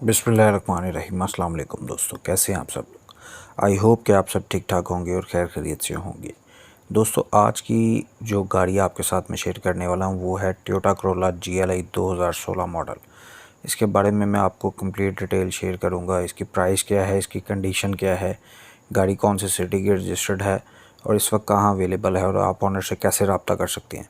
बिस्मिल्लाहिर्रहमानिर्रहीम। अस्सलाम वालेकुम दोस्तों, कैसे हैं आप सब लोग। आई होप कि आप सब ठीक ठाक होंगे और खैर खैरियत से होंगे। दोस्तों, आज की जो गाड़ी आपके साथ में शेयर करने वाला हूं वो है टोयोटा करोला GLI 2016 मॉडल। इसके बारे में मैं आपको कंप्लीट डिटेल शेयर करूंगा। इसकी प्राइस क्या है, इसकी कंडीशन क्या है, गाड़ी कौन से सिटी की रजिस्टर्ड है और इस वक्त कहाँ अवेलेबल है और आप ऑनर से कैसे रब्ता कर सकते हैं,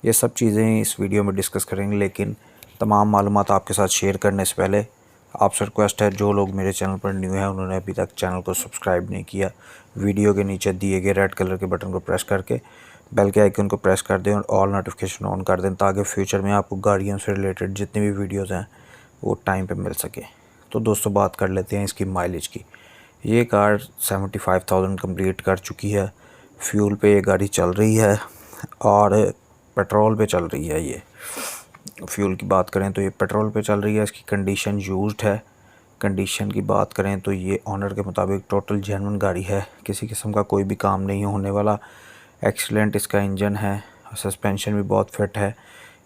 ये सब चीज़ें इस वीडियो में डिस्कस करेंगे। लेकिन तमाम मालूमात आपके साथ शेयर करने से पहले आपसे रिक्वेस्ट है, जो लोग मेरे चैनल पर न्यू हैं उन्होंने अभी तक चैनल को सब्सक्राइब नहीं किया, वीडियो के नीचे दिए गए रेड कलर के बटन को प्रेस करके बेल के आइकन को प्रेस कर दें और ऑल नोटिफिकेशन ऑन कर दें, ताकि फ्यूचर में आपको गाड़ियों से रिलेटेड जितनी भी वीडियोज़ हैं वो टाइम पे मिल सके। तो दोस्तों, बात कर लेते हैं इसकी माइलेज की। ये कार 75,000 कंप्लीट कर चुकी है। फ्यूल पे ये गाड़ी चल रही है और पेट्रोल पे चल रही है। ये फ्यूल की बात करें तो ये पेट्रोल पे चल रही है। इसकी कंडीशन यूज्ड है। कंडीशन की बात करें तो ये ऑनर के मुताबिक टोटल जेन्युइन गाड़ी है, किसी किस्म का कोई भी काम नहीं होने वाला। एक्सीलेंट इसका इंजन है, सस्पेंशन भी बहुत फिट है,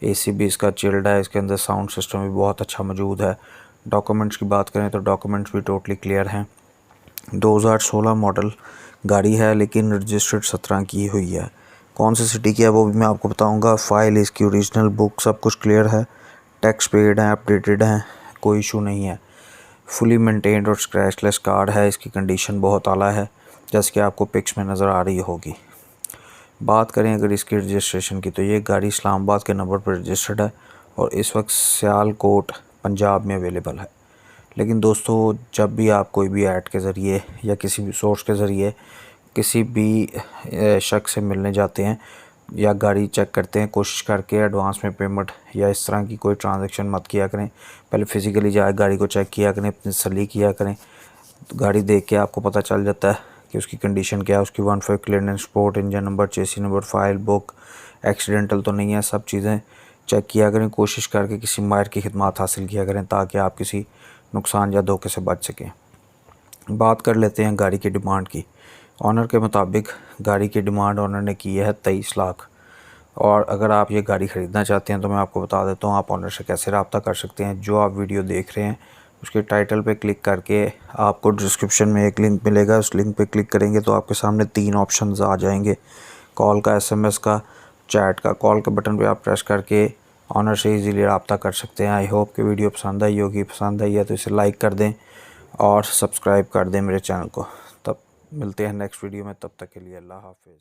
AC भी इसका चिल्ड है, इसके अंदर साउंड सिस्टम भी बहुत अच्छा मौजूद है। डॉक्यूमेंट्स की बात करें तो डॉक्यूमेंट्स भी टोटली क्लियर हैं। 2016 मॉडल गाड़ी है लेकिन रजिस्टर्ड 17 की हुई है। कौन सी सिटी की है वो भी मैं आपको बताऊंगा। फ़ाइल, इसकी ओरिजिनल बुक, सब कुछ क्लियर है। टैक्स पेड है, अपडेटेड हैं, कोई इशू नहीं है। फुली मेंटेन्ड और स्क्रैचलेस कार है। इसकी कंडीशन बहुत आला है, जैसे कि आपको पिक्स में नज़र आ रही होगी। बात करें अगर इसकी रजिस्ट्रेशन की तो ये गाड़ी इस्लामाबाद के नंबर पर रजिस्टर्ड है और इस वक्त सियालकोट पंजाब में अवेलेबल है। लेकिन दोस्तों, जब भी आप कोई भी ऐड के ज़रिए या किसी भी सोर्स के ज़रिए किसी भी शख्स से मिलने जाते हैं या गाड़ी चेक करते हैं, कोशिश करके एडवांस में पेमेंट या इस तरह की कोई ट्रांजैक्शन मत किया करें। पहले फ़िज़िकली जाए गाड़ी को चेक किया करें, अपनी तसल्ली किया करें। तो गाड़ी देख के आपको पता चल जाता है कि उसकी कंडीशन क्या है। उसकी 1.5 क्लियरेंस स्पोर्ट, इंजन नंबर, चेसी नंबर, फाइल बुक, एक्सीडेंटल तो नहीं है, सब चीज़ें चेक किया करें। कोशिश करके किसी माहिर की खिदमत हासिल किया करें ताकि आप किसी नुकसान या धोखे से बच सकें। बात कर लेते हैं गाड़ी की डिमांड की। ऑनर के मुताबिक गाड़ी की डिमांड ऑनर ने की है 23 लाख। और अगर आप ये गाड़ी ख़रीदना चाहते हैं तो मैं आपको बता देता हूँ आप ऑनर से कैसे रब्ता कर सकते हैं। जो आप वीडियो देख रहे हैं उसके टाइटल पे क्लिक करके आपको डिस्क्रिप्शन में एक लिंक मिलेगा, उस लिंक पे क्लिक करेंगे तो आपके सामने 3 ऑप्शंस आ जाएंगे, कॉल का, SMS का, चैट का। कॉल के बटन पे आप प्रेस करके ऑनर से इजीली रब्ता कर सकते हैं। आई होप कि वीडियो पसंद आई होगी। पसंद आई है तो इसे लाइक कर दें और सब्सक्राइब कर दें मेरे चैनल को। तब मिलते हैं नेक्स्ट वीडियो में, तब तक के लिए अल्लाह हाफ़िज़।